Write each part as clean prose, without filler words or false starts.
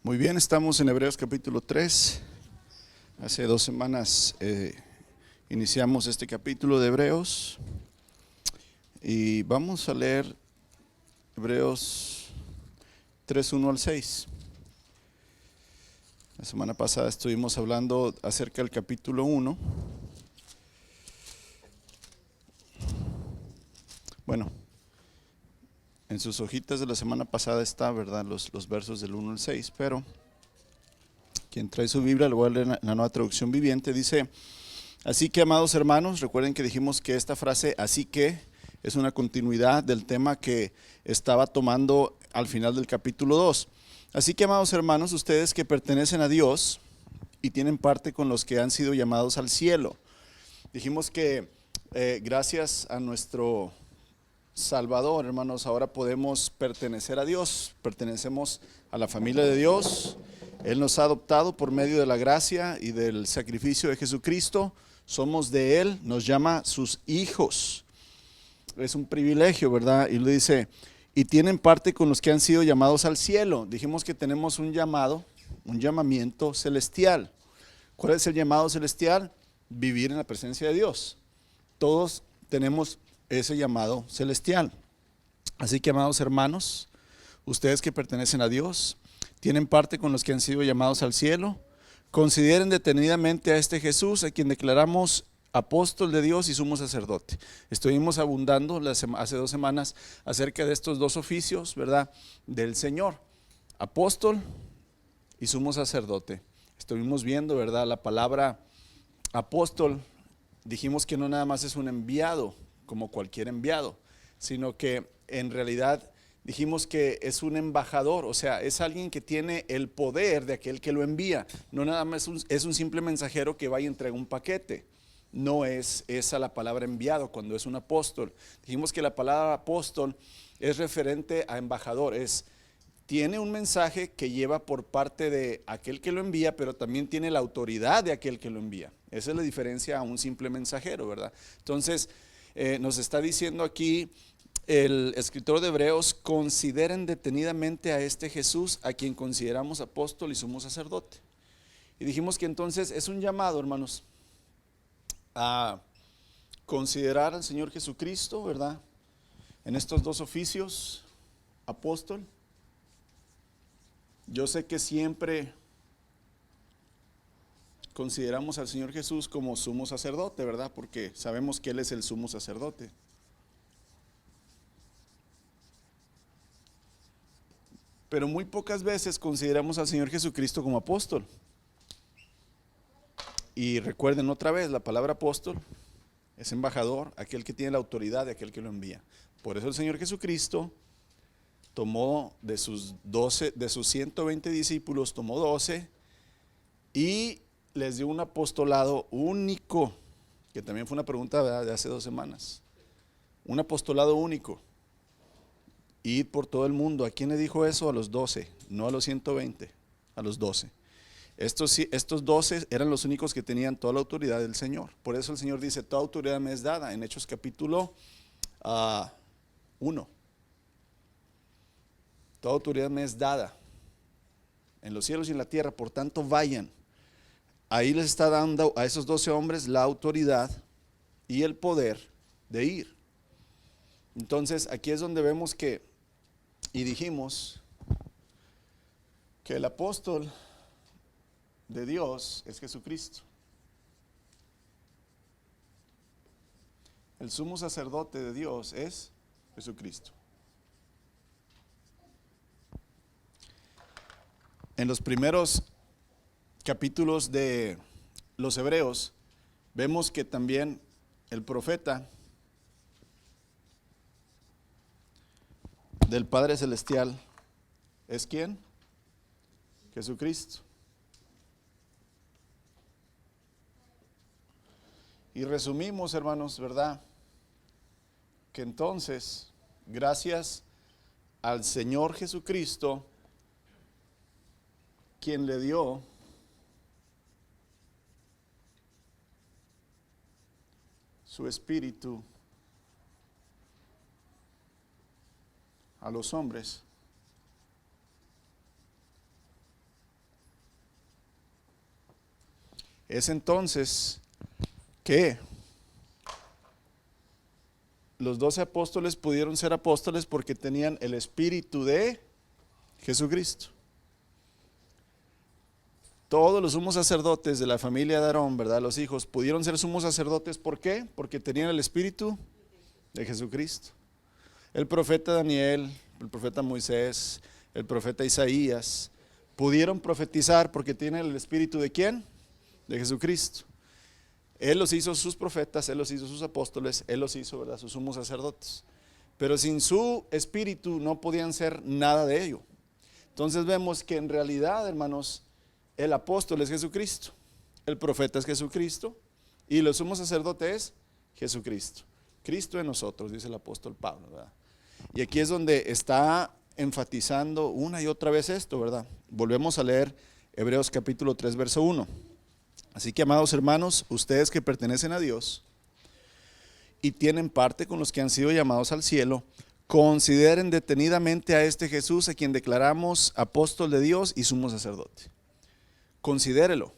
Muy bien, estamos en Hebreos capítulo 3. Hace 2 semanas iniciamos este capítulo de Hebreos y vamos a leer Hebreos 3, 1 al 6. La semana pasada estuvimos hablando acerca del capítulo 1. Bueno, en sus hojitas de la semana pasada está, ¿verdad? Los versos del 1 al 6, pero quien trae su Biblia, lo voy a leer en la Nueva Traducción Viviente, dice: así que, amados hermanos, recuerden que dijimos que esta frase así que es una continuidad del tema que estaba tomando al final del capítulo 2. Así que, amados hermanos, ustedes que pertenecen a Dios y tienen parte con los que han sido llamados al cielo. Dijimos que gracias a nuestro Salvador, hermanos, ahora podemos pertenecer a Dios, pertenecemos a la familia de Dios. Él nos ha adoptado por medio de la gracia y del sacrificio de Jesucristo. Somos de Él, nos llama sus hijos. Es un privilegio, ¿verdad? Y le dice, y tienen parte con los que han sido llamados al cielo. Dijimos que tenemos un llamado, un llamamiento celestial. ¿Cuál es el llamado celestial? Vivir en la presencia de Dios. Todos tenemos ese llamado celestial. Así que, amados hermanos, ustedes que pertenecen a Dios, tienen parte con los que han sido llamados al cielo. Consideren detenidamente a este Jesús, a quien declaramos apóstol de Dios y sumo sacerdote. Estuvimos abundando hace 2 semanas acerca de estos dos oficios, ¿verdad? Del Señor, apóstol y sumo sacerdote. Estuvimos viendo, ¿verdad? La palabra apóstol, dijimos que no nada más es un enviado, como cualquier enviado, sino que en realidad dijimos que es un embajador, o sea, es alguien que tiene el poder de aquel que lo envía. No nada más es un simple mensajero que va y entrega un paquete. No es esa la palabra enviado cuando es un apóstol. Dijimos que la palabra apóstol es referente a embajador, tiene un mensaje que lleva por parte de aquel que lo envía, pero también tiene la autoridad de aquel que lo envía. Esa es la diferencia a un simple mensajero, ¿verdad? Entonces, nos está diciendo aquí el escritor de Hebreos: consideren detenidamente a este Jesús, a quien consideramos apóstol y sumo sacerdote. Y dijimos que entonces es un llamado, hermanos, a considerar al Señor Jesucristo, ¿verdad? En estos dos oficios, apóstol. Yo sé que siempre consideramos al Señor Jesús como sumo sacerdote, ¿verdad? Porque sabemos que Él es el sumo sacerdote. Pero muy pocas veces consideramos al Señor Jesucristo como apóstol. Y recuerden otra vez, la palabra apóstol es embajador, aquel que tiene la autoridad de aquel que lo envía. Por eso el Señor Jesucristo tomó de sus 120 discípulos, tomó 12 y les dio un apostolado único, que también fue una pregunta, ¿verdad?, de hace 2 semanas. Un apostolado único. Ir por todo el mundo. ¿A quién le dijo eso? A los 12, no a los 120, a los 12. Estos 12 eran los únicos que tenían toda la autoridad del Señor. Por eso el Señor dice: toda autoridad me es dada, en Hechos capítulo 1. Toda autoridad me es dada en los cielos y en la tierra, por tanto vayan. Ahí les está dando a esos 12 hombres la autoridad y el poder de ir. Entonces aquí es donde vemos que, y dijimos que el apóstol de Dios es Jesucristo. El sumo sacerdote de Dios es Jesucristo. En los primeros capítulos de los Hebreos vemos que también el profeta del Padre Celestial es ¿quién? Jesucristo. Y resumimos, hermanos, ¿verdad?, que entonces, gracias al Señor Jesucristo, quien le dio su espíritu a los hombres, es entonces que los 12 apóstoles pudieron ser apóstoles porque tenían el espíritu de Jesucristo. Todos los sumos sacerdotes de la familia de Aarón, ¿verdad? Los hijos pudieron ser sumos sacerdotes, ¿por qué? Porque tenían el espíritu de Jesucristo. El profeta Daniel, el profeta Moisés, el profeta Isaías, pudieron profetizar porque tienen el espíritu ¿de quién? De Jesucristo. Él los hizo sus profetas, Él los hizo sus apóstoles, Él los hizo, ¿verdad?, sus sumos sacerdotes. Pero sin su espíritu no podían ser nada de ello. Entonces vemos que en realidad, hermanos, el apóstol es Jesucristo, el profeta es Jesucristo y los sumos sacerdotes es Jesucristo. Cristo en nosotros, dice el apóstol Pablo, ¿verdad? Y aquí es donde está enfatizando una y otra vez esto, ¿verdad? Volvemos a leer Hebreos capítulo 3, verso 1. Así que, amados hermanos, ustedes que pertenecen a Dios y tienen parte con los que han sido llamados al cielo, consideren detenidamente a este Jesús, a quien declaramos apóstol de Dios y sumo sacerdote. Considérelo,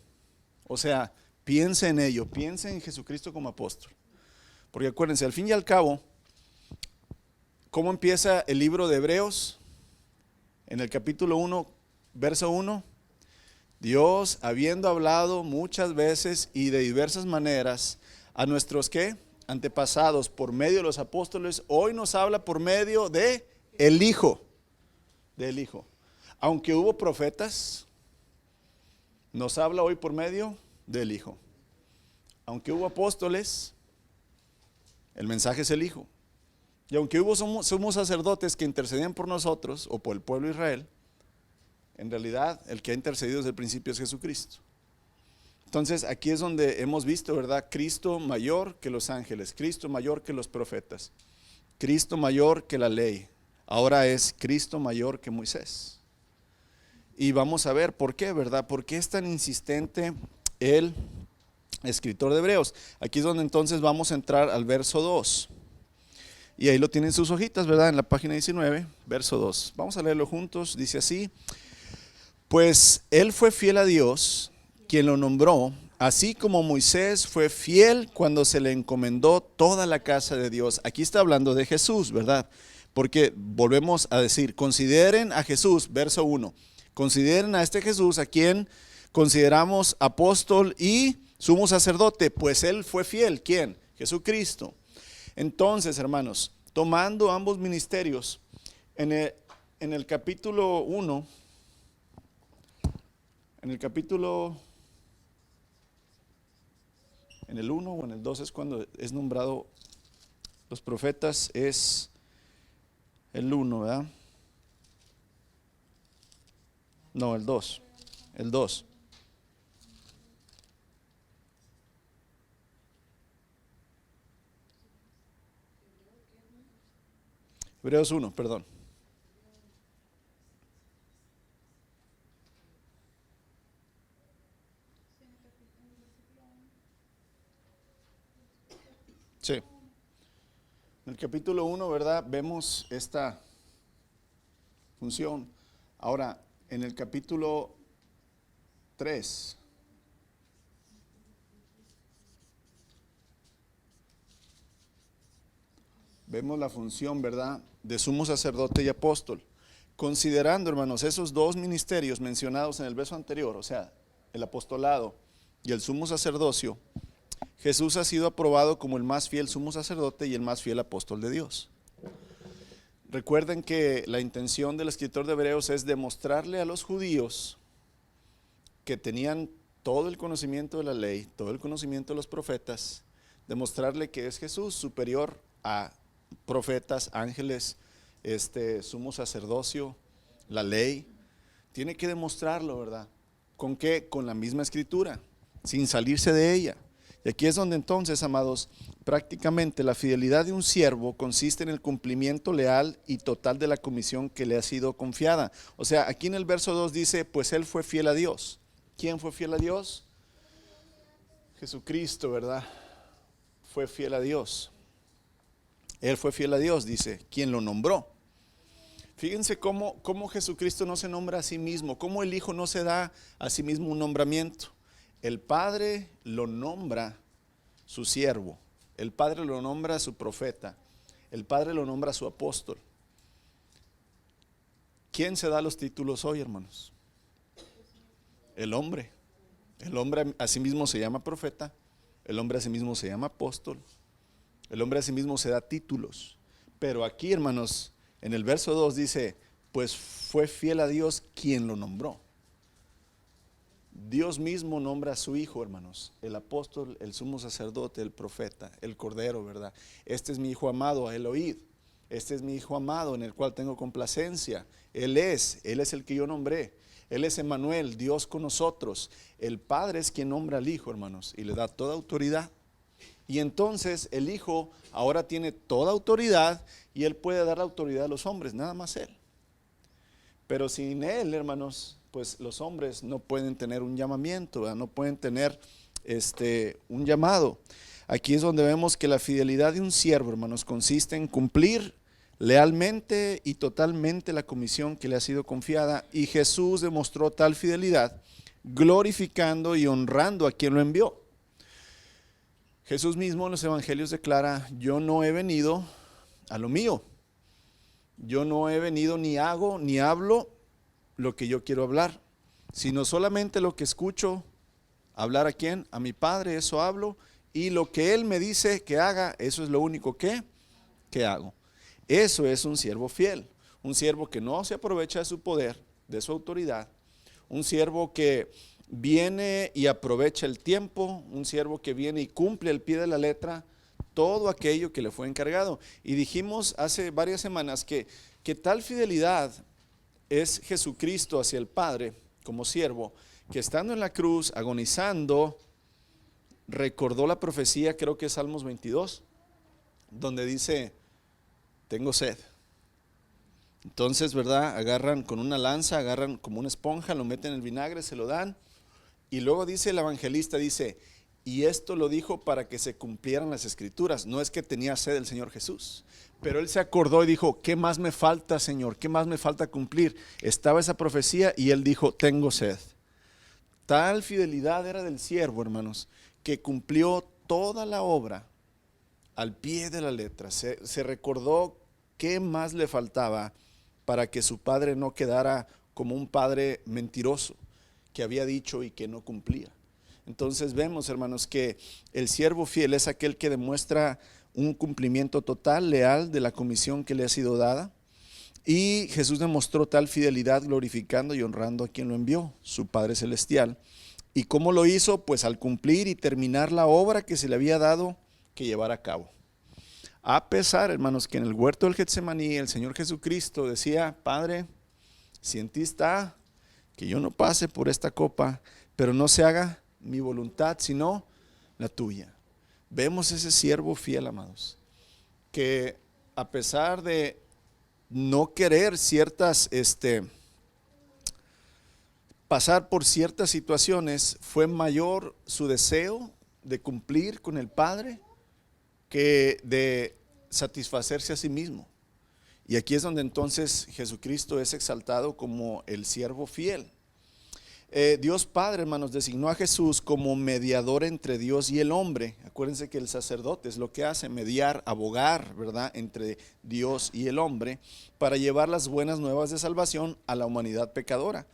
o sea, piense en ello, piense en Jesucristo como apóstol. Porque acuérdense, al fin y al cabo, ¿cómo empieza el libro de Hebreos? En el capítulo 1, verso 1, Dios, habiendo hablado muchas veces y de diversas maneras a nuestros ¿qué? Antepasados por medio de los apóstoles, hoy nos habla por medio de el Hijo, del Hijo. Aunque hubo profetas, nos habla hoy por medio del Hijo. Aunque hubo apóstoles, el mensaje es el Hijo. Y aunque hubo sumos sacerdotes que intercedían por nosotros o por el pueblo de Israel, en realidad el que ha intercedido desde el principio es Jesucristo. Entonces aquí es donde hemos visto, ¿verdad? Cristo mayor que los ángeles, Cristo mayor que los profetas, Cristo mayor que la ley. Ahora es Cristo mayor que Moisés. Y vamos a ver por qué, ¿verdad? ¿Por qué es tan insistente el escritor de Hebreos? Aquí es donde entonces vamos a entrar al verso 2. Y ahí lo tienen sus hojitas, ¿verdad? En la página 19, verso 2. Vamos a leerlo juntos. Dice así: pues él fue fiel a Dios, quien lo nombró, así como Moisés fue fiel cuando se le encomendó toda la casa de Dios. Aquí está hablando de Jesús, ¿verdad? Porque volvemos a decir, consideren a Jesús, verso 1. Consideren a este Jesús, a quien consideramos apóstol y sumo sacerdote, pues él fue fiel. ¿Quién? Jesucristo. Entonces, hermanos, tomando ambos ministerios, en el capítulo 1, en el 1 o en el 2 es cuando es nombrado los profetas, es el 1, ¿verdad? No, el 2. Hebreos 1, perdón. Sí. En el capítulo 1, ¿verdad? Vemos esta función. Ahora, en el capítulo 3, vemos la función, ¿verdad?, de sumo sacerdote y apóstol. Considerando, hermanos, esos dos ministerios mencionados en el verso anterior, o sea, el apostolado y el sumo sacerdocio, Jesús ha sido aprobado como el más fiel sumo sacerdote y el más fiel apóstol de Dios. Recuerden que la intención del escritor de Hebreos es demostrarle a los judíos que tenían todo el conocimiento de la ley, todo el conocimiento de los profetas, demostrarle que es Jesús superior a profetas, ángeles, sumo sacerdocio, la ley. Tiene que demostrarlo, ¿verdad? ¿Con qué? Con la misma escritura, sin salirse de ella. Y aquí es donde entonces, amados, prácticamente la fidelidad de un siervo consiste en el cumplimiento leal y total de la comisión que le ha sido confiada. O sea, aquí en el verso 2 dice, pues él fue fiel a Dios. ¿Quién fue fiel a Dios? Jesucristo, ¿verdad? Fue fiel a Dios. Él fue fiel a Dios, dice, quien lo nombró. Fíjense cómo Jesucristo no se nombra a sí mismo, cómo el Hijo no se da a sí mismo un nombramiento. el Padre lo nombra su siervo, el Padre lo nombra su profeta, el Padre lo nombra su apóstol. ¿Quién se da los títulos hoy, hermanos? El hombre. El hombre a sí mismo se llama profeta, el hombre a sí mismo se llama apóstol, el hombre a sí mismo se da títulos. Pero aquí, hermanos, en el verso 2 dice, pues fue fiel a Dios quien lo nombró. Dios mismo nombra a su hijo, hermanos, el apóstol, el sumo sacerdote, el profeta, el cordero, ¿verdad? Este es mi hijo amado, a él oíd. Este es mi hijo amado en el cual tengo complacencia. Él es el que yo nombré. Él es Emmanuel, Dios con nosotros. El Padre es quien nombra al Hijo, hermanos, y le da toda autoridad. Y entonces el Hijo ahora tiene toda autoridad y Él puede dar la autoridad a los hombres, nada más Él. Pero sin Él, hermanos, pues los hombres no pueden tener un llamamiento, ¿verdad? No pueden tener un llamado. Aquí es donde vemos que la fidelidad de un siervo, hermanos, consiste en cumplir lealmente y totalmente la comisión que le ha sido confiada, y Jesús demostró tal fidelidad glorificando y honrando a quien lo envió. Jesús mismo en los evangelios declara: yo no he venido a lo mío, yo no he venido ni hago ni hablo lo que yo quiero hablar, sino solamente lo que escucho hablar. ¿A quién? A mi Padre, eso hablo, y lo que Él me dice que haga, eso es lo único que hago. Eso es un siervo fiel, un siervo que no se aprovecha de su poder, de su autoridad, un siervo que viene y aprovecha el tiempo, un siervo que viene y cumple al pie de la letra todo aquello que le fue encargado. Y dijimos hace varias semanas que tal fidelidad es Jesucristo hacia el Padre como siervo, que estando en la cruz, agonizando, recordó la profecía, creo que es Salmos 22, donde dice: tengo sed. Entonces, ¿verdad? Agarran con una lanza, agarran como una esponja, lo meten en el vinagre, se lo dan. Y luego dice el evangelista, dice, y esto lo dijo para que se cumplieran las escrituras. No es que tenía sed el Señor Jesús, pero él se acordó y dijo: ¿qué más me falta, Señor? ¿Qué más me falta cumplir? Estaba esa profecía y él dijo: tengo sed. Tal fidelidad era del siervo, hermanos, que cumplió toda la obra al pie de la letra. Se recordó qué más le faltaba para que su padre no quedara como un padre mentiroso, que había dicho y que no cumplía. Entonces vemos, hermanos, que el siervo fiel es aquel que demuestra un cumplimiento total, leal de la comisión que le ha sido dada. Y Jesús demostró tal fidelidad glorificando y honrando a quien lo envió, su Padre Celestial. ¿Y cómo lo hizo? Pues al cumplir y terminar la obra que se le había dado que llevar a cabo. A pesar, hermanos, que en el huerto del Getsemaní el Señor Jesucristo decía: Padre, si en ti está que yo no pase por esta copa, pero no se haga mi voluntad sino la tuya. Vemos ese siervo fiel, amados, que a pesar de no querer pasar por ciertas situaciones, fue mayor su deseo de cumplir con el Padre que de satisfacerse a sí mismo. Y aquí es donde entonces Jesucristo es exaltado como el siervo fiel. Dios Padre, hermanos, designó a Jesús como mediador entre Dios y el hombre. Acuérdense que el sacerdote es lo que hace: mediar, abogar, ¿verdad?, entre Dios y el hombre, para llevar las buenas nuevas de salvación a la humanidad pecadora.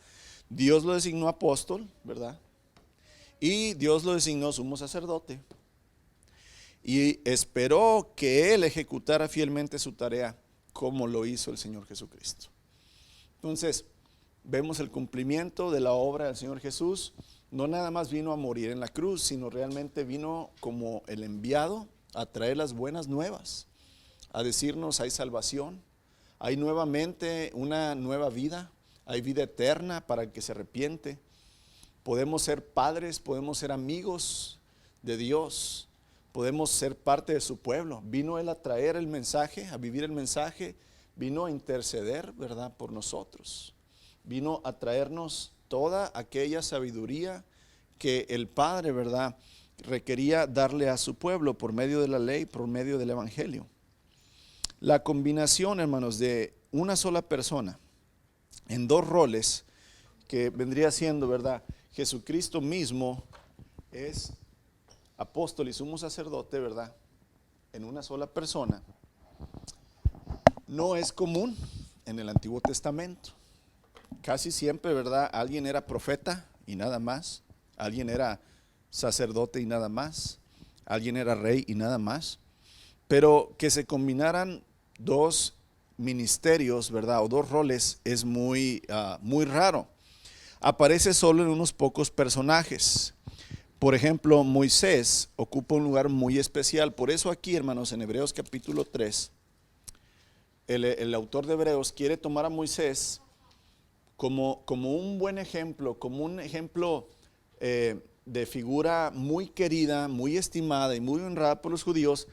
Dios lo designó apóstol, ¿verdad? Y Dios lo designó sumo sacerdote. Y esperó que él ejecutara fielmente su tarea, como lo hizo el Señor Jesucristo. Entonces, vemos el cumplimiento de la obra del Señor Jesús. No nada más vino a morir en la cruz, sino realmente vino como el enviado a traer las buenas nuevas, a decirnos: hay salvación, hay nuevamente una nueva vida, hay vida eterna para el que se arrepiente. Podemos ser padres, podemos ser amigos de Dios, podemos ser parte de su pueblo. Vino Él a traer el mensaje, a vivir el mensaje, vino a interceder, ¿verdad?, por nosotros. Vino a traernos toda aquella sabiduría que el Padre, ¿verdad?, requería darle a su pueblo por medio de la ley, por medio del evangelio. La combinación, hermanos, de una sola persona en dos roles, que vendría siendo, ¿verdad?, Jesucristo mismo es apóstol y sumo sacerdote, ¿verdad? En una sola persona, no es común en el Antiguo Testamento. Casi siempre, ¿verdad? Alguien era profeta y nada más. Alguien era sacerdote y nada más. Alguien era rey y nada más. Pero que se combinaran dos ministerios, ¿verdad? O dos roles es muy raro. Aparece solo en unos pocos personajes. Por ejemplo, Moisés ocupa un lugar muy especial. Por eso aquí, hermanos, en Hebreos capítulo 3, el autor de Hebreos quiere tomar a Moisés como un buen ejemplo, como un ejemplo de figura muy querida, muy estimada y muy honrada por los judíos,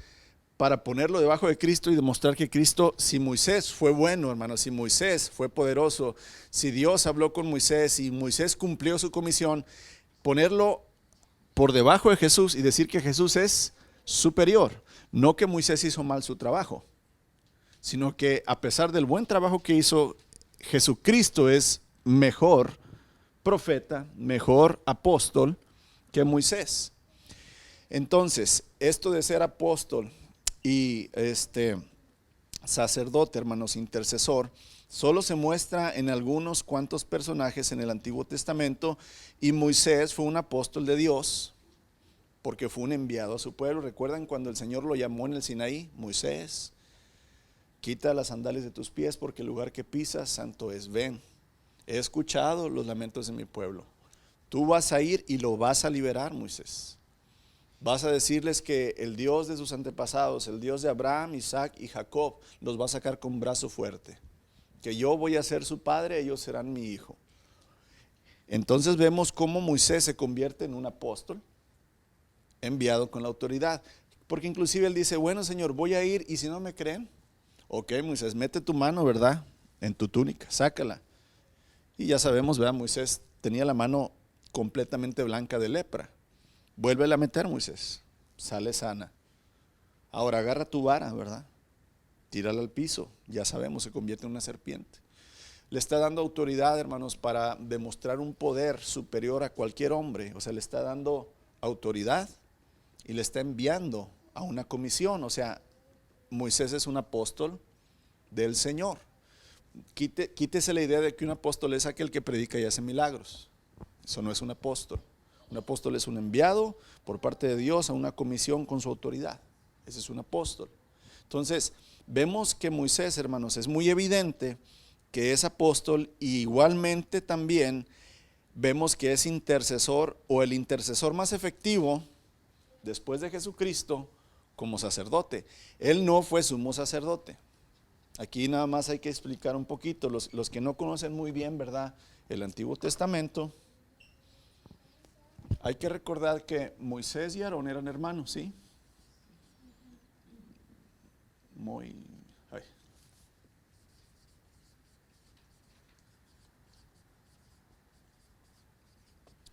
para ponerlo debajo de Cristo y demostrar que Cristo, si Moisés fue bueno, hermanos, si Moisés fue poderoso, si Dios habló con Moisés y Moisés cumplió su comisión, ponerlo por debajo de Jesús y decir que Jesús es superior. No que Moisés hizo mal su trabajo, sino que a pesar del buen trabajo que hizo, Jesucristo es mejor profeta, mejor apóstol que Moisés. Entonces, esto de ser apóstol y sacerdote, hermanos, intercesor, solo se muestra en algunos cuantos personajes en el Antiguo Testamento, y Moisés fue un apóstol de Dios porque fue un enviado a su pueblo. ¿Recuerdan cuando el Señor lo llamó en el Sinaí? Moisés, quita las sandalias de tus pies porque el lugar que pisas santo es. Ven, he escuchado los lamentos de mi pueblo. Tú vas a ir y lo vas a liberar, Moisés. Vas a decirles que el Dios de sus antepasados, el Dios de Abraham, Isaac y Jacob, los va a sacar con brazo fuerte. Que yo voy a ser su padre, ellos serán mi hijo. Entonces vemos cómo Moisés se convierte en un apóstol enviado con la autoridad. Porque inclusive él dice, bueno, Señor, voy a ir, y si no me creen, ok, Moisés, mete tu mano, ¿verdad?, en tu túnica, sácala. Y ya sabemos, ¿verdad? Moisés tenía la mano completamente blanca de lepra. Vuélvela a meter, Moisés, sale sana. Ahora agarra tu vara, ¿verdad? Tírala al piso, ya sabemos, se convierte en una serpiente. Le está dando autoridad, hermanos, para demostrar un poder superior a cualquier hombre. O sea, le está dando autoridad y le está enviando a una comisión. O sea, Moisés es un apóstol del Señor. Quítese la idea de que un apóstol es aquel que predica y hace milagros. Eso no es un apóstol. Un apóstol es un enviado por parte de Dios a una comisión con su autoridad. Ese es un apóstol. Entonces, vemos que Moisés, hermanos, es muy evidente que es apóstol, y igualmente también vemos que es intercesor, o el intercesor más efectivo después de Jesucristo como sacerdote. Él no fue sumo sacerdote. Aquí nada más hay que explicar un poquito, los que no conocen muy bien, ¿verdad?, el Antiguo Testamento. Hay que recordar que Moisés y Aarón eran hermanos, ¿sí?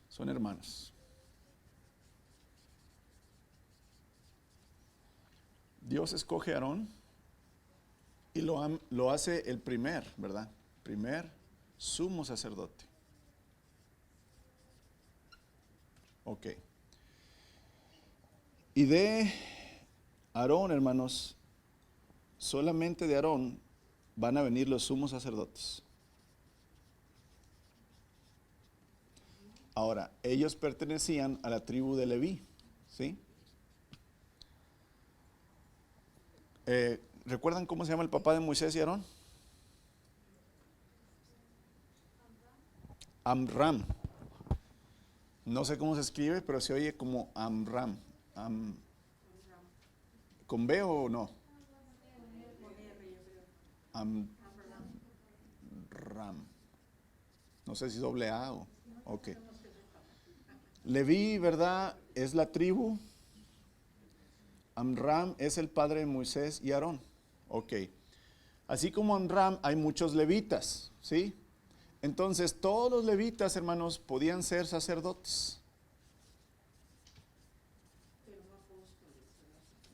Son hermanos. Dios escoge a Aarón y lo hace el primer, ¿verdad? Primer sumo sacerdote. Ok. Y de Aarón, hermanos, solamente de Aarón van a venir los sumos sacerdotes. Ahora, ellos pertenecían a la tribu de Leví, ¿sí? ¿Recuerdan cómo se llama el papá de Moisés y Aarón? Amram. No sé cómo se escribe, pero se oye como Amram. ¿Con B o no? Amram. No sé si doble A o... Ok. Leví, ¿verdad?, es la tribu. Amram es el padre de Moisés y Aarón. Ok. Así como Amram, hay muchos levitas, ¿sí? Entonces, todos los levitas, hermanos, podían ser sacerdotes.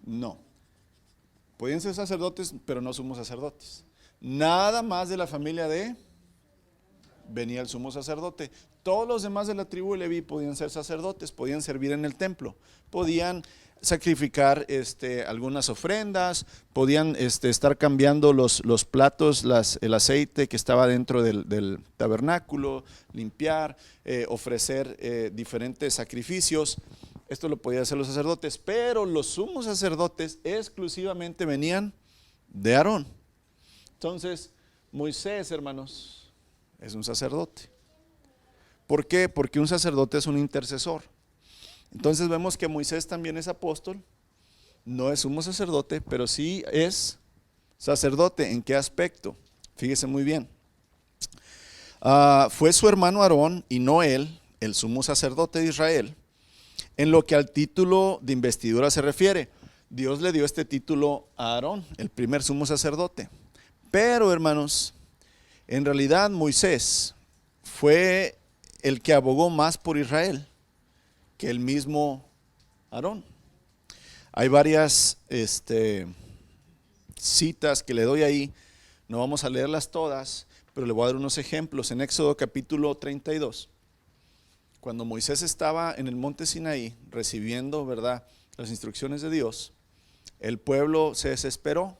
No. Podían ser sacerdotes, pero no somos sacerdotes. Nada más de la familia de venía el sumo sacerdote. Todos los demás de la tribu de Leví podían ser sacerdotes, podían servir en el templo, podían sacrificar algunas ofrendas, podían estar cambiando los platos, el aceite que estaba dentro del tabernáculo, limpiar, ofrecer diferentes sacrificios. Esto lo podían hacer los sacerdotes, pero los sumos sacerdotes exclusivamente venían de Aarón. Entonces, Moisés, hermanos, es un sacerdote. ¿Por qué? Porque un sacerdote es un intercesor. Entonces vemos que Moisés también es apóstol, no es sumo sacerdote, pero sí es sacerdote. ¿En qué aspecto? Fíjese muy bien. Fue su hermano Aarón y no él, el sumo sacerdote de Israel, en lo que al título de investidura se refiere. Dios le dio este título a Aarón, el primer sumo sacerdote. Pero, hermanos, en realidad Moisés fue el que abogó más por Israel que el mismo Aarón. Hay varias citas que le doy ahí, no vamos a leerlas todas, pero le voy a dar unos ejemplos. En Éxodo capítulo 32, cuando Moisés estaba en el monte Sinaí recibiendo, ¿verdad?, las instrucciones de Dios, el pueblo se desesperó.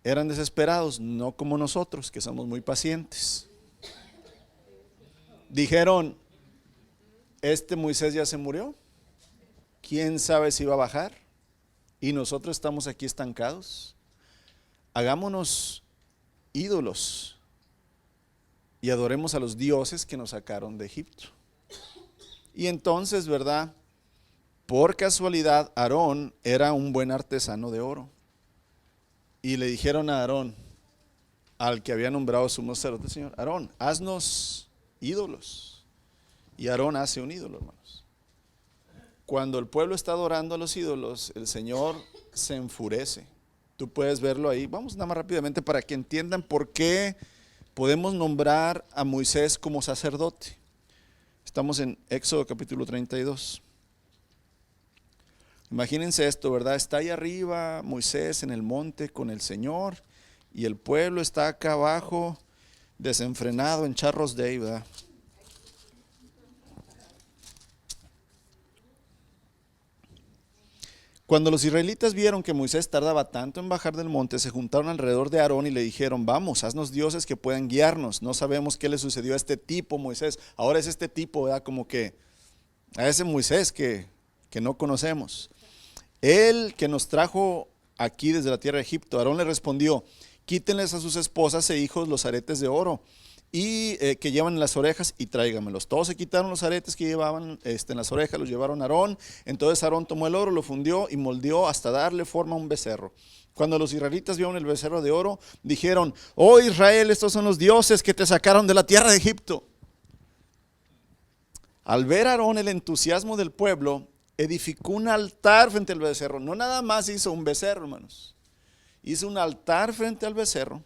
Eran desesperados, no como nosotros, que somos muy pacientes. Dijeron: Moisés ya se murió, quién sabe si va a bajar, y nosotros estamos aquí estancados. Hagámonos ídolos y adoremos a los dioses que nos sacaron de Egipto. Y entonces, ¿verdad?, por casualidad Aarón era un buen artesano de oro, y le dijeron a Aarón, al que había nombrado sumo sacerdote: Señor, Aarón, haznos ídolos. Y Aarón hace un ídolo, hermanos. Cuando el pueblo está adorando a los ídolos, el Señor se enfurece. Tú puedes verlo ahí. Vamos nada más rápidamente para que entiendan por qué podemos nombrar a Moisés como sacerdote. Estamos en Éxodo capítulo 32. Imagínense esto, ¿verdad? Está ahí arriba Moisés en el monte con el Señor, y el pueblo está acá abajo desenfrenado en Charros Day, ¿verdad? Cuando los israelitas vieron que Moisés tardaba tanto en bajar del monte, se juntaron alrededor de Aarón y le dijeron: vamos, haznos dioses que puedan guiarnos. No sabemos qué le sucedió a este tipo, Moisés. Ahora es este tipo, ¿verdad?, como que a ese Moisés que no conocemos. Él que nos trajo aquí desde la tierra de Egipto. Aarón le respondió: quítenles a sus esposas e hijos los aretes de oro y que llevan en las orejas, y tráigamelos. Todos se quitaron los aretes que llevaban en las orejas, los llevaron a Aarón. Entonces Aarón tomó el oro, lo fundió y moldeó hasta darle forma a un becerro. Cuando los israelitas vieron el becerro de oro, dijeron: oh Israel, estos son los dioses que te sacaron de la tierra de Egipto. Al ver a Aarón el entusiasmo del pueblo, edificó un altar frente al becerro. No nada más hizo un becerro, hermanos, hizo un altar frente al becerro.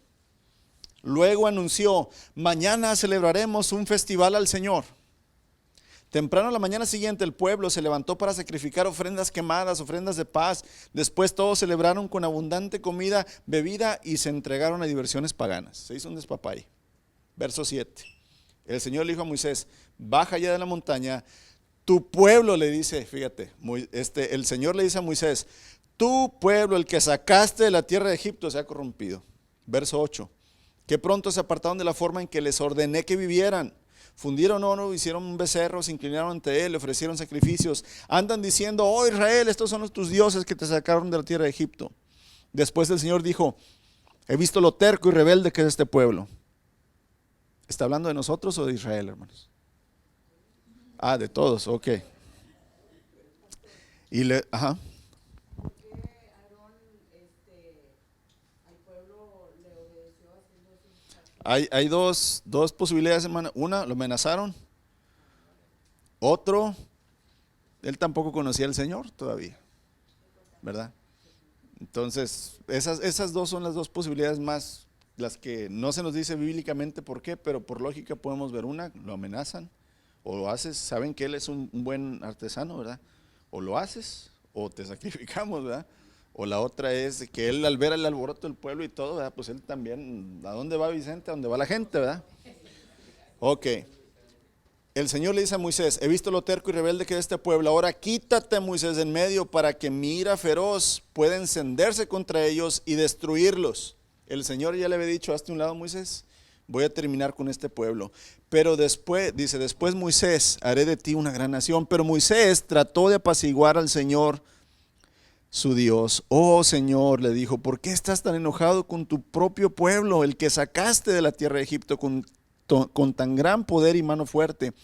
Luego anunció: mañana celebraremos un festival al Señor. Temprano a la mañana siguiente el pueblo se levantó para sacrificar ofrendas quemadas, ofrendas de paz. Después todos celebraron con abundante comida, bebida, y se entregaron a diversiones paganas. Se hizo un despapay. Verso 7. El Señor le dijo a Moisés: baja ya de la montaña. Tu pueblo, le dice, fíjate, el Señor le dice a Moisés: tu pueblo, el que sacaste de la tierra de Egipto, se ha corrompido. Verso 8. Que pronto se apartaron de la forma en que les ordené que vivieran. Fundieron oro, hicieron un becerro, se inclinaron ante él, le ofrecieron sacrificios. Andan diciendo: oh Israel, estos son tus dioses que te sacaron de la tierra de Egipto. Después el Señor dijo: he visto lo terco y rebelde que es este pueblo. ¿Está hablando de nosotros o de Israel, hermanos? De todos, ok. Y ajá. Hay dos posibilidades, hermano. Una, lo amenazaron. Otro, él tampoco conocía al Señor todavía, ¿verdad? Entonces, esas dos son las dos posibilidades más, las que no se nos dice bíblicamente por qué, pero por lógica podemos ver una: lo amenazan, o lo haces, saben que él es un buen artesano, ¿verdad? O lo haces, o te sacrificamos, ¿verdad? O la otra es que él al ver el alboroto del pueblo y todo, ¿verdad? Pues él también, ¿a dónde va Vicente? ¿A dónde va la gente, verdad? Ok. El Señor le dice a Moisés: he visto lo terco y rebelde que es este pueblo. Ahora quítate, Moisés, de en medio, para que mi ira feroz pueda encenderse contra ellos y destruirlos. El Señor ya le había dicho: hazte un lado, Moisés, voy a terminar con este pueblo. Pero después, dice, después Moisés, haré de ti una gran nación. Pero Moisés trató de apaciguar al Señor su Dios. Oh Señor, le dijo, ¿por qué estás tan enojado con tu propio pueblo, el que sacaste de la tierra de Egipto con tan gran poder y mano fuerte?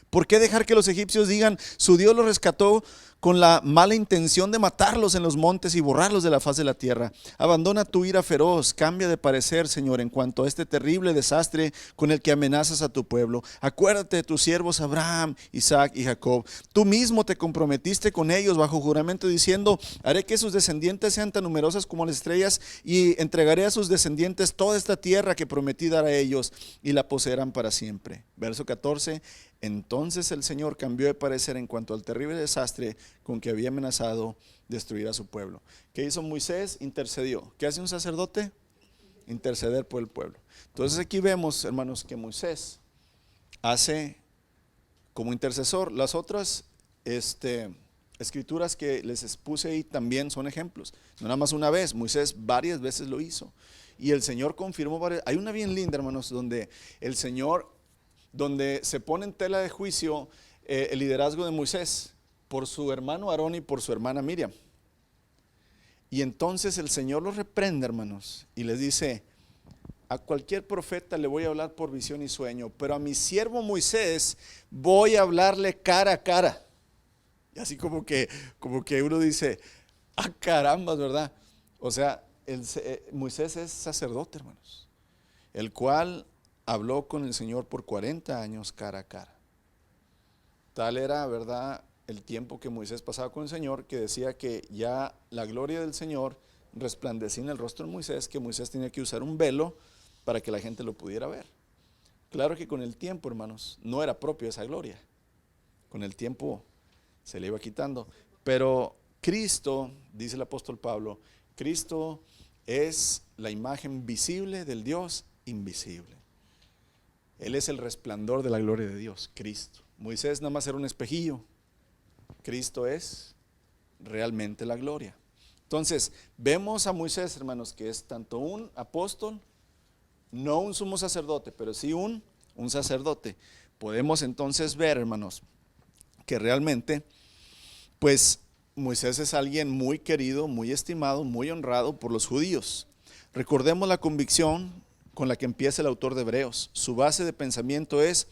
¿Por qué dejar que los egipcios digan, su Dios los rescató con la mala intención de matarlos en los montes y borrarlos de la faz de la tierra? Abandona tu ira feroz, cambia de parecer, Señor, en cuanto a este terrible desastre con el que amenazas a tu pueblo. Acuérdate de tus siervos Abraham, Isaac y Jacob. Tú mismo te comprometiste con ellos bajo juramento diciendo, haré que sus descendientes sean tan numerosas como las estrellas y entregaré a sus descendientes toda esta tierra que prometí dar a ellos y la poseerán para siempre. Verso 14. Entonces el Señor cambió de parecer en cuanto al terrible desastre con que había amenazado destruir a su pueblo. ¿Qué hizo Moisés? Intercedió. ¿Qué hace un sacerdote? Interceder por el pueblo. Entonces aquí vemos, hermanos, que Moisés hace como intercesor. Las otras escrituras que les expuse ahí también son ejemplos. No nada más una vez, Moisés varias veces lo hizo. Y el Señor confirmó varias. Hay una bien linda, hermanos, donde el Señor, donde se pone en tela de juicio el liderazgo de Moisés por su hermano Aarón y por su hermana Miriam. Y entonces el Señor los reprende, hermanos, y les dice, a cualquier profeta le voy a hablar por visión y sueño, pero a mi siervo Moisés voy a hablarle cara a cara. Y así como que uno dice, carambas, ¿verdad? O sea, Moisés es sacerdote, hermanos, el cual habló con el Señor por 40 años cara a cara. Tal era, ¿verdad?, el tiempo que Moisés pasaba con el Señor, que decía que ya la gloria del Señor resplandecía en el rostro de Moisés, que Moisés tenía que usar un velo para que la gente lo pudiera ver. Claro que con el tiempo, hermanos, no era propio esa gloria. Con el tiempo se le iba quitando. Pero Cristo, dice el apóstol Pablo, Cristo es la imagen visible del Dios invisible. Él es el resplandor de la gloria de Dios, Cristo. Moisés nada más era un espejillo. Cristo es realmente la gloria. Entonces, vemos a Moisés, hermanos, que es tanto un apóstol, no un sumo sacerdote, pero sí un sacerdote. Podemos entonces ver, hermanos, que realmente, pues, Moisés es alguien muy querido, muy estimado, muy honrado por los judíos. Recordemos la convicción con la que empieza el autor de Hebreos. Su base de pensamiento es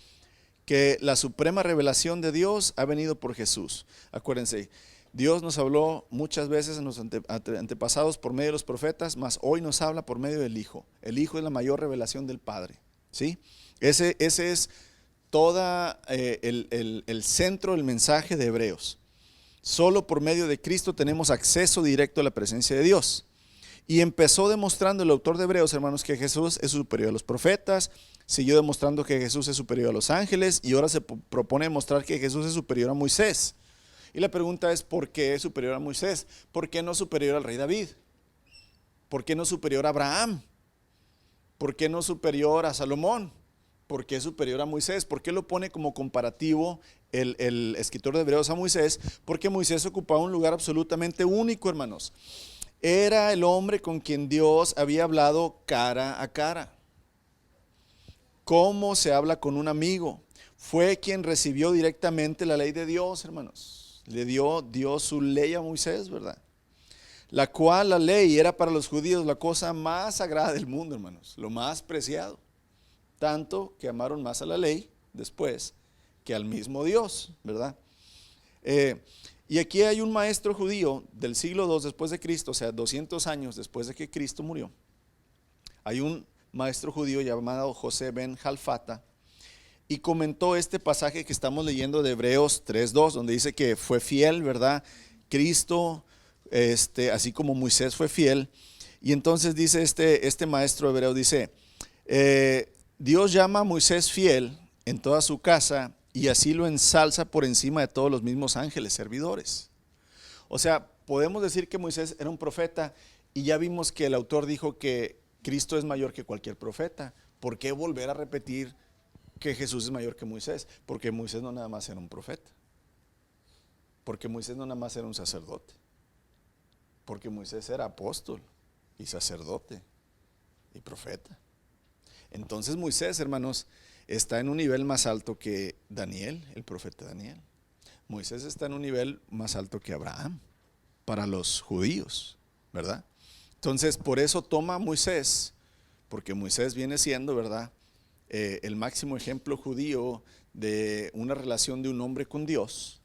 que la suprema revelación de Dios ha venido por Jesús. Acuérdense, Dios nos habló muchas veces en los antepasados por medio de los profetas, mas hoy nos habla por medio del Hijo. El Hijo es la mayor revelación del Padre, ¿sí? Ese es toda el centro del mensaje de Hebreos. Solo por medio de Cristo tenemos acceso directo a la presencia de Dios. Y empezó demostrando el autor de Hebreos, hermanos, que Jesús es superior a los profetas, siguió demostrando que Jesús es superior a los ángeles y ahora se propone demostrar que Jesús es superior a Moisés. Y la pregunta es, ¿por qué es superior a Moisés? ¿Por qué no superior al rey David? ¿Por qué no superior a Abraham? ¿Por qué no superior a Salomón? ¿Por qué es superior a Moisés? ¿Por qué lo pone como comparativo el escritor de Hebreos a Moisés? Porque Moisés ocupaba un lugar absolutamente único, hermanos. Era el hombre con quien Dios había hablado cara a cara. ¿Cómo se habla con un amigo? Fue quien recibió directamente la ley de Dios, hermanos. Le dio Dios su ley a Moisés, ¿verdad? La cual la ley era para los judíos la cosa más sagrada del mundo, hermanos. Lo más preciado. Tanto que amaron más a la ley después que al mismo Dios, ¿verdad? Y aquí hay un maestro judío del siglo II después de Cristo, o sea, 200 años después de que Cristo murió. Hay un maestro judío llamado José ben Jalfata y comentó este pasaje que estamos leyendo de Hebreos 3:2, donde dice que fue fiel, ¿verdad? Cristo, así como Moisés fue fiel. Y entonces dice este maestro hebreo, dice, Dios llama a Moisés fiel en toda su casa y así lo ensalza por encima de todos los mismos ángeles servidores. O sea, podemos decir que Moisés era un profeta y ya vimos que el autor dijo que Cristo es mayor que cualquier profeta. ¿Por qué volver a repetir que Jesús es mayor que Moisés? Porque Moisés no nada más era un profeta. Porque Moisés no nada más era un sacerdote. Porque Moisés era apóstol y sacerdote y profeta. Entonces Moisés, hermanos, está en un nivel más alto que Daniel, el profeta Daniel. Moisés está en un nivel más alto que Abraham para los judíos, ¿verdad? Entonces por eso toma a Moisés, porque Moisés viene siendo, ¿verdad?, el máximo ejemplo judío de una relación de un hombre con Dios.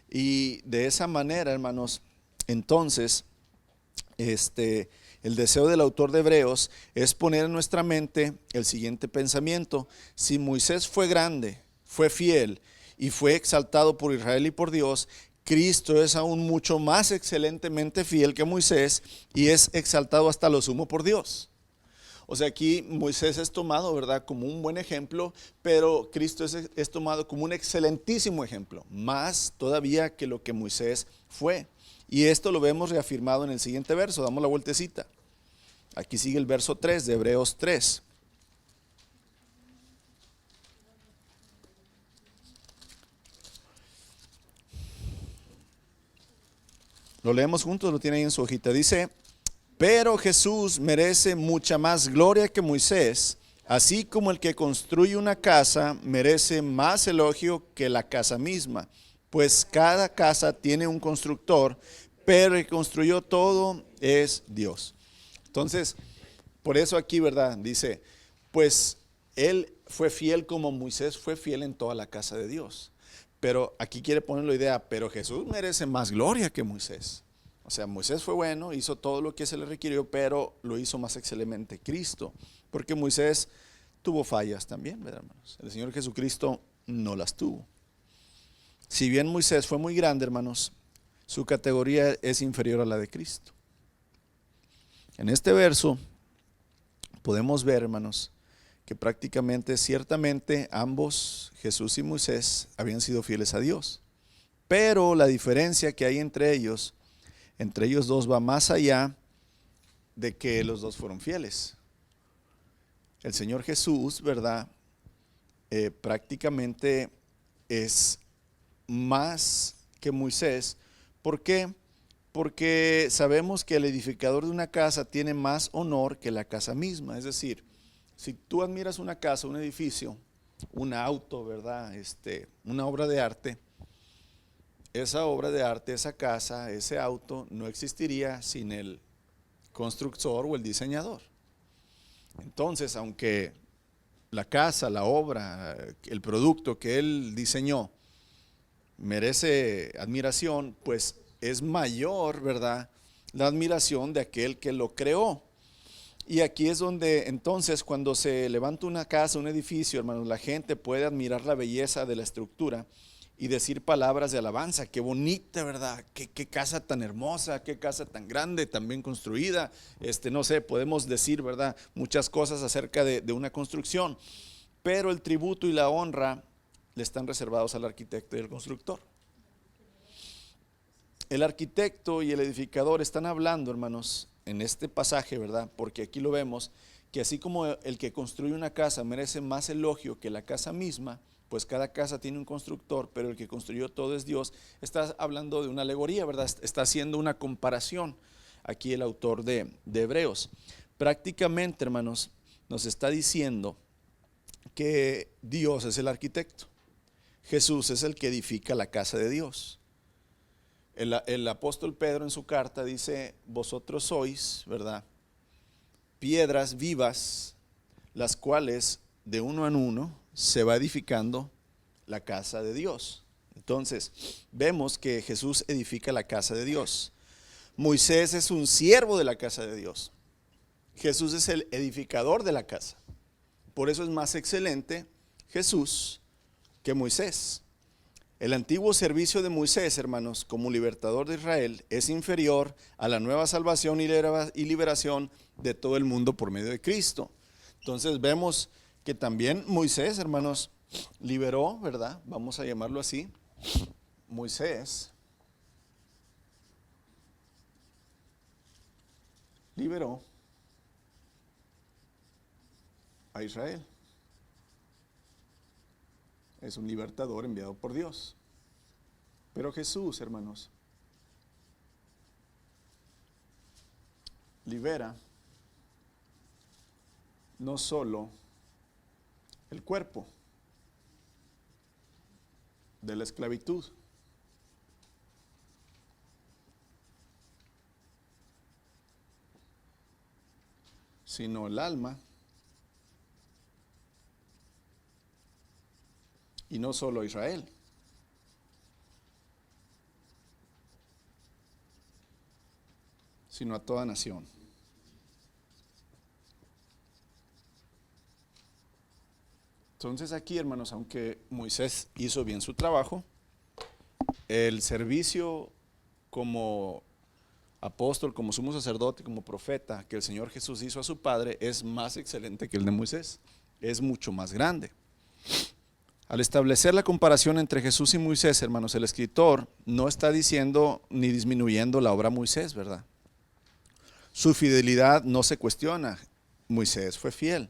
Y de esa manera, hermanos, entonces el deseo del autor de Hebreos es poner en nuestra mente el siguiente pensamiento: si Moisés fue grande, fue fiel y fue exaltado por Israel y por Dios, Cristo es aún mucho más excelentemente fiel que Moisés y es exaltado hasta lo sumo por Dios. O sea, aquí Moisés es tomado, ¿verdad?, como un buen ejemplo, pero Cristo es tomado como un excelentísimo ejemplo, más todavía que lo que Moisés fue. Y esto lo vemos reafirmado en el siguiente verso. Damos la vueltecita. Aquí sigue el verso 3 de Hebreos 3. Lo leemos juntos, lo tiene ahí en su hojita. Dice: pero Jesús merece mucha más gloria que Moisés, así como el que construye una casa merece más elogio que la casa misma, pues cada casa tiene un constructor, pero el que construyó todo es Dios. Entonces, por eso aquí, ¿verdad?, dice, pues él fue fiel como Moisés fue fiel en toda la casa de Dios. Pero aquí quiere poner la idea, pero Jesús merece más gloria que Moisés. O sea, Moisés fue bueno, hizo todo lo que se le requirió, pero lo hizo más excelentemente Cristo. Porque Moisés tuvo fallas también, ¿verdad, hermanos? El Señor Jesucristo no las tuvo. Si bien Moisés fue muy grande, hermanos, su categoría es inferior a la de Cristo. En este verso podemos ver, hermanos, que prácticamente, ciertamente, ambos, Jesús y Moisés, habían sido fieles a Dios. Pero la diferencia que hay entre ellos dos va más allá de que los dos fueron fieles. El Señor Jesús, ¿verdad?, prácticamente es más que Moisés. ¿Por qué? Porque sabemos que el edificador de una casa tiene más honor que la casa misma. Es decir, si tú admiras una casa, un edificio, un auto, ¿verdad?, una obra de arte, esa obra de arte, esa casa, ese auto no existiría sin el constructor o el diseñador. Entonces, aunque la casa, la obra, el producto que él diseñó merece admiración, pues es mayor, ¿verdad?, la admiración de aquel que lo creó. Y aquí es donde entonces, cuando se levanta una casa, un edificio, hermanos, la gente puede admirar la belleza de la estructura y decir palabras de alabanza. Qué bonita, ¿verdad? Qué casa tan hermosa, qué casa tan grande, tan bien construida. No sé, podemos decir, ¿verdad?, muchas cosas acerca de una construcción, pero el tributo y la honra le están reservados al arquitecto y al constructor. El arquitecto y el edificador están hablando, hermanos, en este pasaje, ¿verdad?, porque aquí lo vemos, que así como el que construye una casa merece más elogio que la casa misma, pues cada casa tiene un constructor, pero el que construyó todo es Dios. Está hablando de una alegoría, ¿verdad? Está haciendo una comparación aquí el autor de Hebreos. Prácticamente, hermanos, nos está diciendo que Dios es el arquitecto. Jesús es el que edifica la casa de Dios. El apóstol Pedro en su carta dice: vosotros sois, ¿verdad?, piedras vivas, las cuales de uno en uno se va edificando la casa de Dios. Entonces, vemos que Jesús edifica la casa de Dios. Moisés es un siervo de la casa de Dios. Jesús es el edificador de la casa. Por eso es más excelente Jesús que Moisés. El antiguo servicio de Moisés, hermanos, como libertador de Israel, es inferior a la nueva salvación y liberación de todo el mundo por medio de Cristo. Entonces vemos que también Moisés, hermanos, liberó, ¿verdad?, vamos a llamarlo así. Moisés liberó a Israel. Es un libertador enviado por Dios. Pero Jesús, hermanos, libera no solo el cuerpo de la esclavitud, sino el alma, y no solo Israel, sino a toda nación. Entonces aquí, hermanos, aunque Moisés hizo bien su trabajo, el servicio como apóstol, como sumo sacerdote, como profeta que el Señor Jesús hizo a su Padre es más excelente que el de Moisés, es mucho más grande. Al establecer la comparación entre Jesús y Moisés, hermanos, el escritor no está diciendo ni disminuyendo la obra de Moisés, ¿verdad? Su fidelidad no se cuestiona, Moisés fue fiel.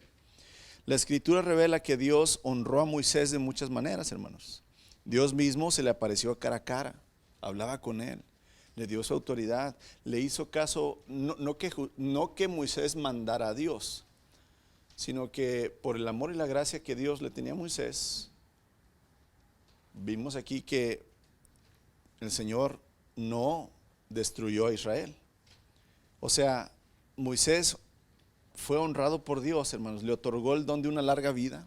La escritura revela que Dios honró a Moisés de muchas maneras, hermanos. Dios mismo se le apareció cara a cara, hablaba con él, le dio su autoridad, le hizo caso, no que Moisés mandara a Dios, sino que por el amor y la gracia que Dios le tenía a Moisés, vimos aquí que el Señor no destruyó a Israel. O sea, Moisés fue honrado por Dios, hermanos, le otorgó el don de una larga vida.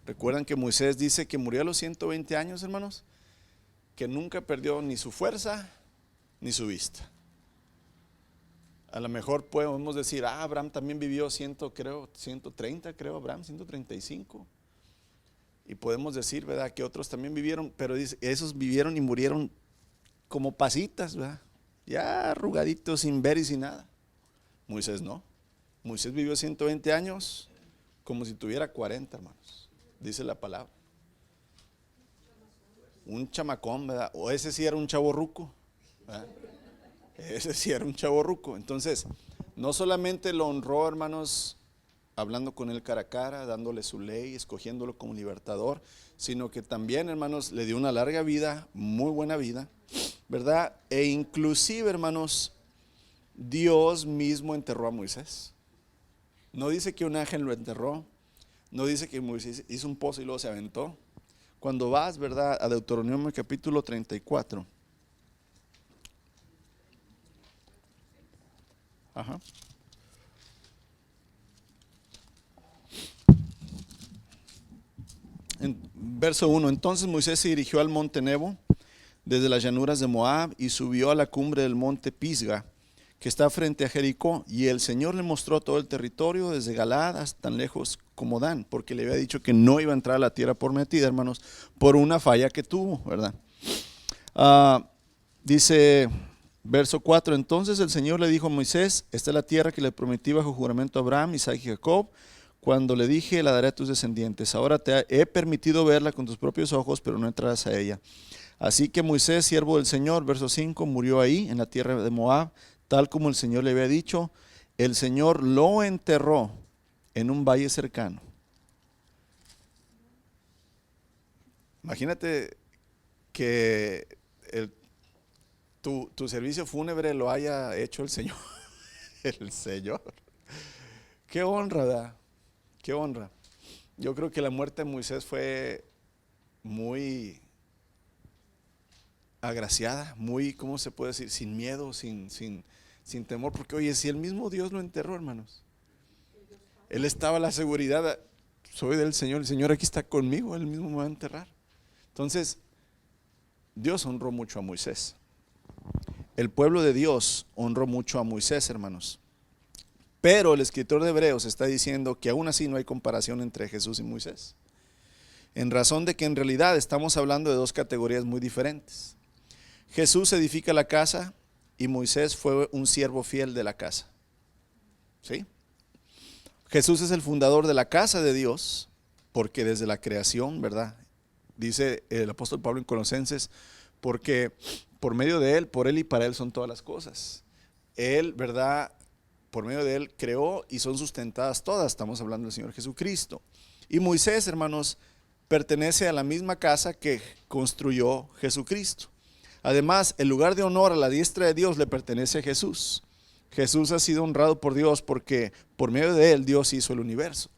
Recuerdan que Moisés dice que murió a los 120 años, hermanos, que nunca perdió ni su fuerza ni su vista. A lo mejor podemos decir, Abraham también vivió 130, creo, Abraham, 135. Y podemos decir, ¿verdad?, que otros también vivieron, pero esos vivieron y murieron como pasitas, ¿verdad?, ya arrugaditos, sin ver y sin nada. Moisés no. Moisés vivió 120 años como si tuviera 40, hermanos, dice la palabra. Un chamacón, ¿verdad? O ese sí era un chavorruco, ¿verdad? Ese sí era un chavorruco. Entonces, no solamente lo honró, hermanos, hablando con él cara a cara, dándole su ley, escogiéndolo como libertador, sino que también, hermanos, le dio una larga vida, muy buena vida, ¿verdad? E inclusive, hermanos, Dios mismo enterró a Moisés. No dice que un ángel lo enterró, no dice que Moisés hizo un pozo y luego se aventó. Cuando vas, ¿verdad?, a Deuteronomio capítulo 34. Ajá. En verso 1, entonces Moisés se dirigió al monte Nebo desde las llanuras de Moab y subió a la cumbre del monte Pisga, que está frente a Jericó, y el Señor le mostró todo el territorio desde Galaad hasta tan lejos como Dan, porque le había dicho que no iba a entrar a la tierra prometida, hermanos, por una falla que tuvo, ¿verdad? Dice verso 4, entonces el Señor le dijo a Moisés, esta es la tierra que le prometí bajo juramento a Abraham, Isaac y Jacob, cuando le dije, la daré a tus descendientes. Ahora te he permitido verla con tus propios ojos, pero no entrarás a ella. Así que Moisés, siervo del Señor, verso 5, murió ahí en la tierra de Moab, tal como el Señor le había dicho. El Señor lo enterró en un valle cercano. Imagínate que tu servicio fúnebre lo haya hecho el Señor. El Señor. Qué honra, ¿verdad? Qué honra. Yo creo que la muerte de Moisés fue muy agraciada, muy, ¿cómo se puede decir? Sin miedo, sin temor, porque oye, si el mismo Dios lo enterró, hermanos, él estaba a la seguridad, soy del Señor, el Señor aquí está conmigo, él mismo me va a enterrar. Entonces, Dios honró mucho a Moisés. El pueblo de Dios honró mucho a Moisés, hermanos. Pero el escritor de Hebreos está diciendo que aún así no hay comparación entre Jesús y Moisés, en razón de que en realidad estamos hablando de dos categorías muy diferentes. Jesús edifica la casa y Moisés fue un siervo fiel de la casa. ¿Sí? Jesús es el fundador de la casa de Dios, porque desde la creación, ¿verdad? Dice el apóstol Pablo en Colosenses, porque por medio de él, por él y para él son todas las cosas. Él, ¿verdad?, por medio de él creó y son sustentadas todas. Estamos hablando del Señor Jesucristo. Y Moisés, hermanos, pertenece a la misma casa que construyó Jesucristo. Además, el lugar de honor a la diestra de Dios le pertenece a Jesús. Jesús ha sido honrado por Dios porque por medio de él Dios hizo el universo.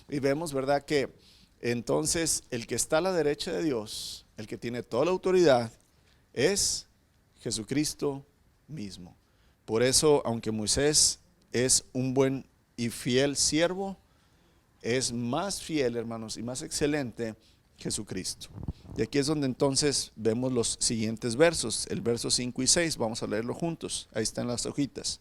Y vemos, ¿verdad?, que entonces el que está a la derecha de Dios, el que tiene toda la autoridad, es Jesucristo mismo. Por eso, aunque Moisés es un buen y fiel siervo, es más fiel, hermanos, y más excelente Jesucristo. Y aquí es donde entonces vemos los siguientes versos, el verso 5 y 6, vamos a leerlo juntos, ahí están las hojitas.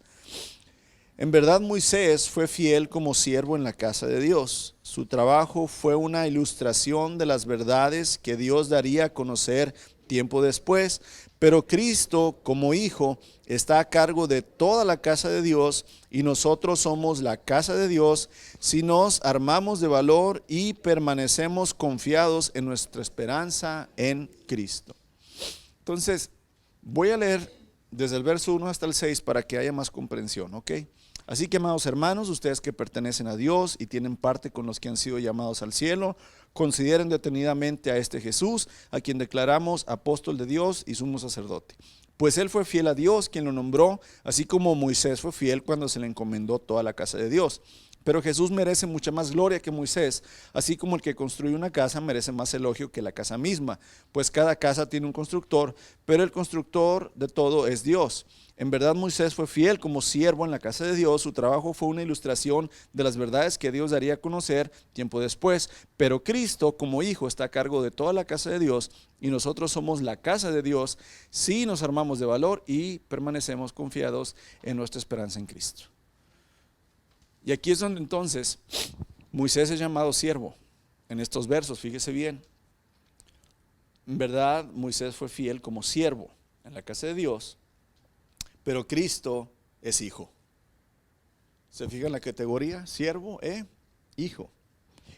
En verdad Moisés fue fiel como siervo en la casa de Dios. Su trabajo fue una ilustración de las verdades que Dios daría a conocer tiempo después, pero Cristo como hijo está a cargo de toda la casa de Dios y nosotros somos la casa de Dios si nos armamos de valor y permanecemos confiados en nuestra esperanza en Cristo. Entonces, voy a leer desde el verso 1 hasta el 6 para que haya más comprensión, ¿ok? Así que, amados hermanos, ustedes que pertenecen a Dios y tienen parte con los que han sido llamados al cielo, consideren detenidamente a este Jesús, a quien declaramos apóstol de Dios y sumo sacerdote. Pues él fue fiel a Dios, quien lo nombró, así como Moisés fue fiel cuando se le encomendó toda la casa de Dios. Pero Jesús merece mucha más gloria que Moisés, así como el que construye una casa merece más elogio que la casa misma, pues cada casa tiene un constructor, pero el constructor de todo es Dios. En verdad Moisés fue fiel como siervo en la casa de Dios, su trabajo fue una ilustración de las verdades que Dios daría a conocer tiempo después, pero Cristo como hijo está a cargo de toda la casa de Dios y nosotros somos la casa de Dios si nos armamos de valor y permanecemos confiados en nuestra esperanza en Cristo. Y aquí es donde entonces Moisés es llamado siervo en estos versos, fíjese bien. En verdad Moisés fue fiel como siervo en la casa de Dios, pero Cristo es hijo. ¿Se fijan la categoría? Siervo e hijo.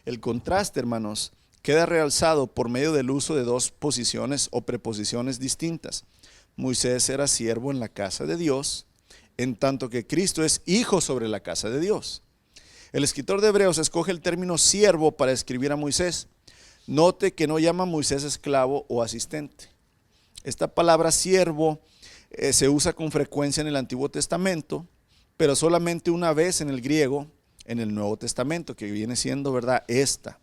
El contraste, hermanos, queda realzado por medio del uso de dos posiciones o preposiciones distintas. Moisés era siervo en la casa de Dios, en tanto que Cristo es hijo sobre la casa de Dios. El escritor de Hebreos escoge el término siervo para escribir a Moisés. Note que no llama a Moisés esclavo o asistente. Esta palabra siervo se usa con frecuencia en el Antiguo Testamento, pero solamente una vez en el griego, en el Nuevo Testamento, que viene siendo, ¿verdad?, esta.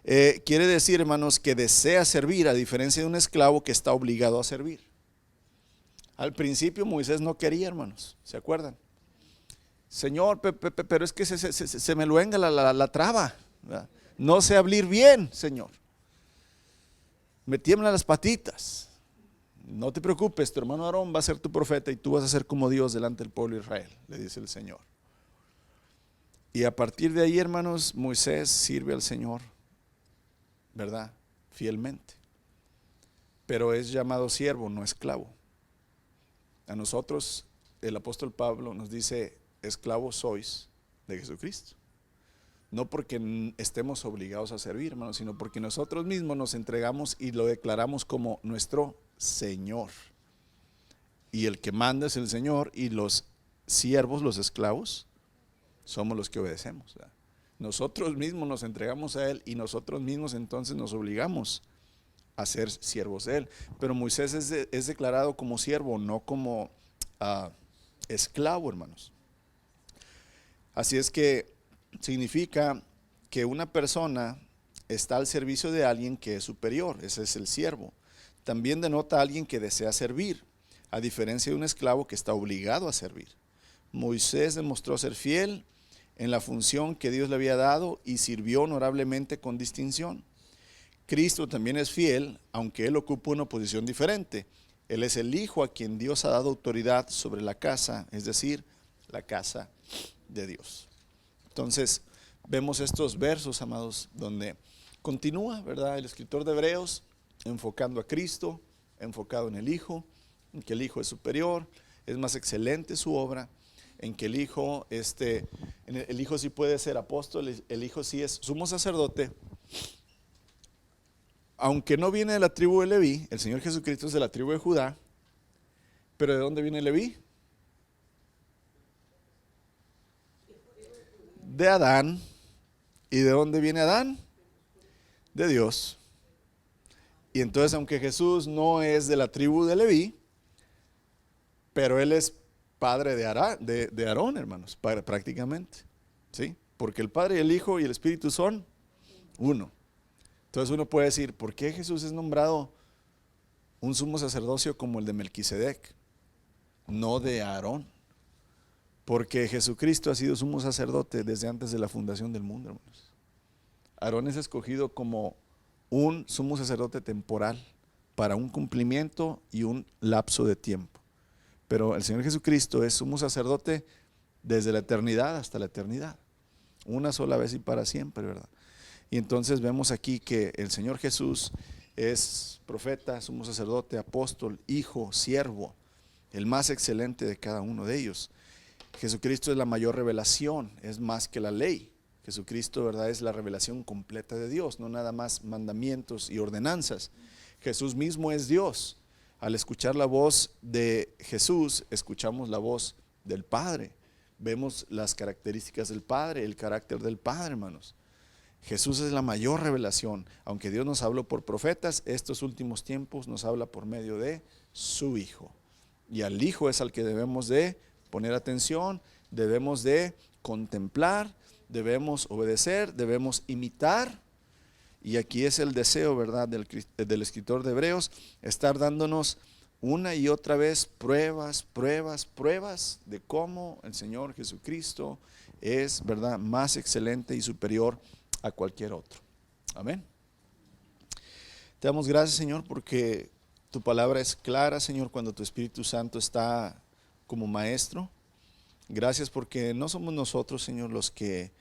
Quiere decir, hermanos, que desea servir, a diferencia de un esclavo que está obligado a servir. Al principio Moisés no quería, hermanos, ¿se acuerdan? Señor, pero es que se me luenga la traba, ¿verdad? No sé hablar bien, Señor. Me tiemblan las patitas. No te preocupes, tu hermano Aarón va a ser tu profeta y tú vas a ser como Dios delante del pueblo de Israel, le dice el Señor. Y a partir de ahí, hermanos, Moisés sirve al Señor, ¿verdad?, fielmente. Pero es llamado siervo, no esclavo. A nosotros, el apóstol Pablo nos dice, esclavos sois de Jesucristo. No porque estemos obligados a servir, hermanos, sino porque nosotros mismos nos entregamos y lo declaramos como nuestro Señor. Y el que manda es el Señor y los siervos, los esclavos, somos los que obedecemos, ¿verdad? Nosotros mismos nos entregamos a Él y nosotros mismos entonces nos obligamos a ser siervos de Él. Pero Moisés es declarado como siervo, no como esclavo, hermanos. Así es que significa que una persona está al servicio de alguien que es superior, ese es el siervo. También denota a alguien que desea servir, a diferencia de un esclavo que está obligado a servir. Moisés demostró ser fiel en la función que Dios le había dado y sirvió honorablemente con distinción. Cristo también es fiel, aunque él ocupa una posición diferente. Él es el hijo a quien Dios ha dado autoridad sobre la casa, es decir, la casa de Dios. Entonces, vemos estos versos, amados, donde continúa, ¿verdad?, el escritor de Hebreos enfocando a Cristo, enfocado en el Hijo, en que el Hijo es superior, es más excelente su obra, en que el Hijo sí puede ser apóstol, el Hijo sí es sumo sacerdote, aunque no viene de la tribu de Leví. El Señor Jesucristo es de la tribu de Judá, pero ¿de dónde viene Leví? de Adán. ¿Y de dónde viene Adán? De Dios. Y entonces, aunque Jesús no es de la tribu de Leví, pero él es padre de Aarón, hermanos, prácticamente. ¿Sí? Porque el Padre y el Hijo y el Espíritu son uno. Entonces uno puede decir, ¿por qué Jesús es nombrado un sumo sacerdocio como el de Melquisedec, no de Aarón? Porque Jesucristo ha sido sumo sacerdote desde antes de la fundación del mundo, hermanos. Aarón es escogido como un sumo sacerdote temporal para un cumplimiento y un lapso de tiempo. Pero el Señor Jesucristo es sumo sacerdote desde la eternidad hasta la eternidad. Una sola vez y para siempre, ¿verdad? Y entonces vemos aquí que el Señor Jesús es profeta, sumo sacerdote, apóstol, hijo, siervo, el más excelente de cada uno de ellos. Jesucristo es la mayor revelación, es más que la ley. Jesucristo, ¿verdad?, es la revelación completa de Dios, no nada más mandamientos y ordenanzas. Jesús mismo es Dios. Al escuchar la voz de Jesús, escuchamos la voz del Padre. Vemos las características del Padre, el carácter del Padre, hermanos. Jesús es la mayor revelación. Aunque Dios nos habló por profetas, estos últimos tiempos nos habla por medio de su Hijo. Y al Hijo es al que debemos de poner atención, debemos de contemplar, debemos obedecer, debemos imitar. Y aquí es el deseo, ¿verdad?, del escritor de Hebreos, estar dándonos una y otra vez pruebas de cómo el Señor Jesucristo es, ¿verdad?, más excelente y superior a cualquier otro. Amén. Te damos gracias, Señor, porque tu palabra es clara, Señor, cuando tu Espíritu Santo está como maestro. Gracias porque no somos nosotros, Señor, los que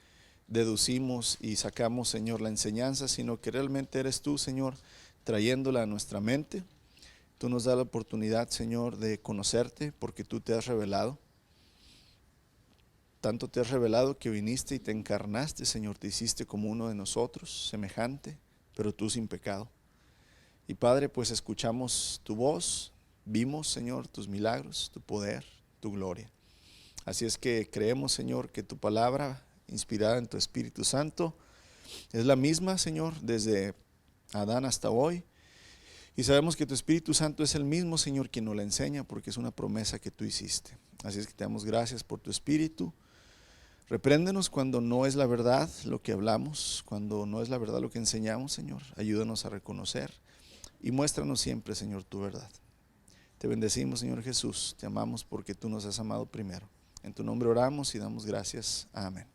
deducimos y sacamos, Señor, la enseñanza, sino que realmente eres tú, Señor, trayéndola a nuestra mente. Tú nos das la oportunidad, Señor, de conocerte porque tú te has revelado. Tanto te has revelado que viniste y te encarnaste, Señor, te hiciste como uno de nosotros, semejante, pero tú sin pecado. Y Padre, pues escuchamos tu voz, vimos, Señor, tus milagros, tu poder, tu gloria. Así es que creemos, Señor, que tu palabra, inspirada en tu Espíritu Santo, es la misma, Señor, desde Adán hasta hoy. Y sabemos que tu Espíritu Santo es el mismo, Señor, quien nos la enseña, porque es una promesa que tú hiciste. Así es que te damos gracias por tu Espíritu. Repréndenos cuando no es la verdad lo que hablamos, cuando no es la verdad lo que enseñamos, Señor. Ayúdanos a reconocer y muéstranos siempre, Señor, tu verdad. Te bendecimos, Señor Jesús. Te amamos porque tú nos has amado primero. En tu nombre oramos y damos gracias. Amén.